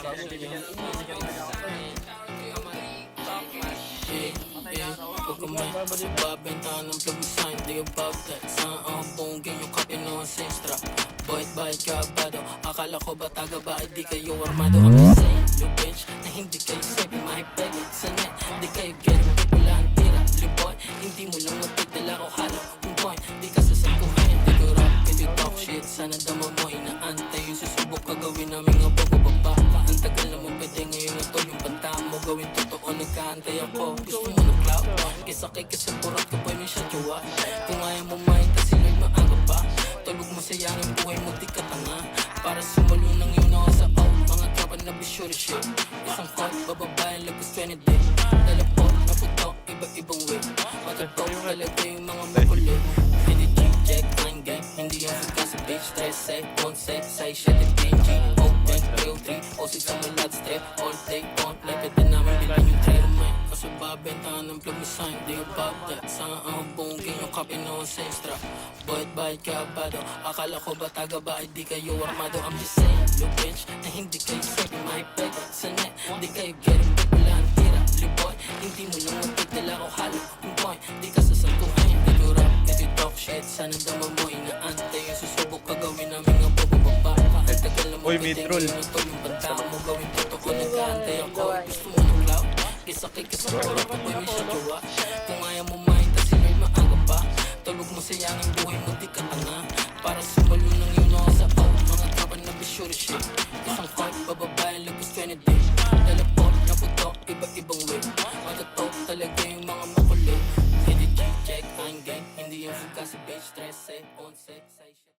Huwag ka man sa babentahan ng plug mo sign, di about that. Saan ang bongin yung kape no ancestra. Bayad ka abado, akala ko ba taga ba ay di kayo armado. I'm just saying, you bitch, na hindi kayo sabi mahipegit sa net. Di kayo getting, wala ang tira, liboy. Hindi mo lang matagdala o halo kung point, di ka sasaguhin. Di ko rap, if you talk shit, sana dama mo inaantay. Yung susubok ka gawin namin nga bababa. Ang tagal na mo pwede ngayon na to, yung banta mo gawin totoo, nagkaantay ako. Gusto mo ng cloud, kisa kay kasi purat ka boy, may siya jowa. Kung ayaw mo main kasi lang maaga pa, tulog mo sayang ang buhay mo, di ka tanga. Para sumalo ng yun ako sa out, mga tropa na bisyo shit. Isang call, bababayan, lagos 20 day. Dalapot, naputok, iba-ibang way. Matatok talaga yung mga makulit. Hindi check, line gang, hindi yung suka sa bitch. 13, 11, 6, 7, 10, G, O-Bank, Real 3, O6 sa malat, step, all day, on, like pwede namin bilhin yung trail, man. Kasi babentahan ng plug mo sign, di about that. Saan ang bongin yung kape no ancestra. Bayad ka abado, akala ko ba taga ba ay di kayo armado. I'm just saying, you bitch, na hindi kayo sabi mahipegit sa net. Di kayo getting, wala ang tira, liboy. Hindi mo lang matagdala o halo kung point, di ka sasaguhin. Di ko rap, if you talk shit, sana dama mo inaantay. Yung susubok ka gawin namin nga bababa. Ang tagal na mo pwede ngayon ito, yung banta mo gawin totoo, nag-aantay ako. Gusto mo ng cloud, kisa kay kasi puro ka boy, may siya jowa. Kung ayaw mo main kasi lang maaga pa, tulog mo sayang ang buhay mo, di ka tanga. Para sumalo ng yun ako sa out, mga tropa na bisyo shit. Isang call, bababayan, lagos 20 day. Dalapot, naputok, iba-ibang way. Matatok talaga yung mga makulit. Hindi check, I'm gang, hindi yung suka sa bitch. 13, 11, 6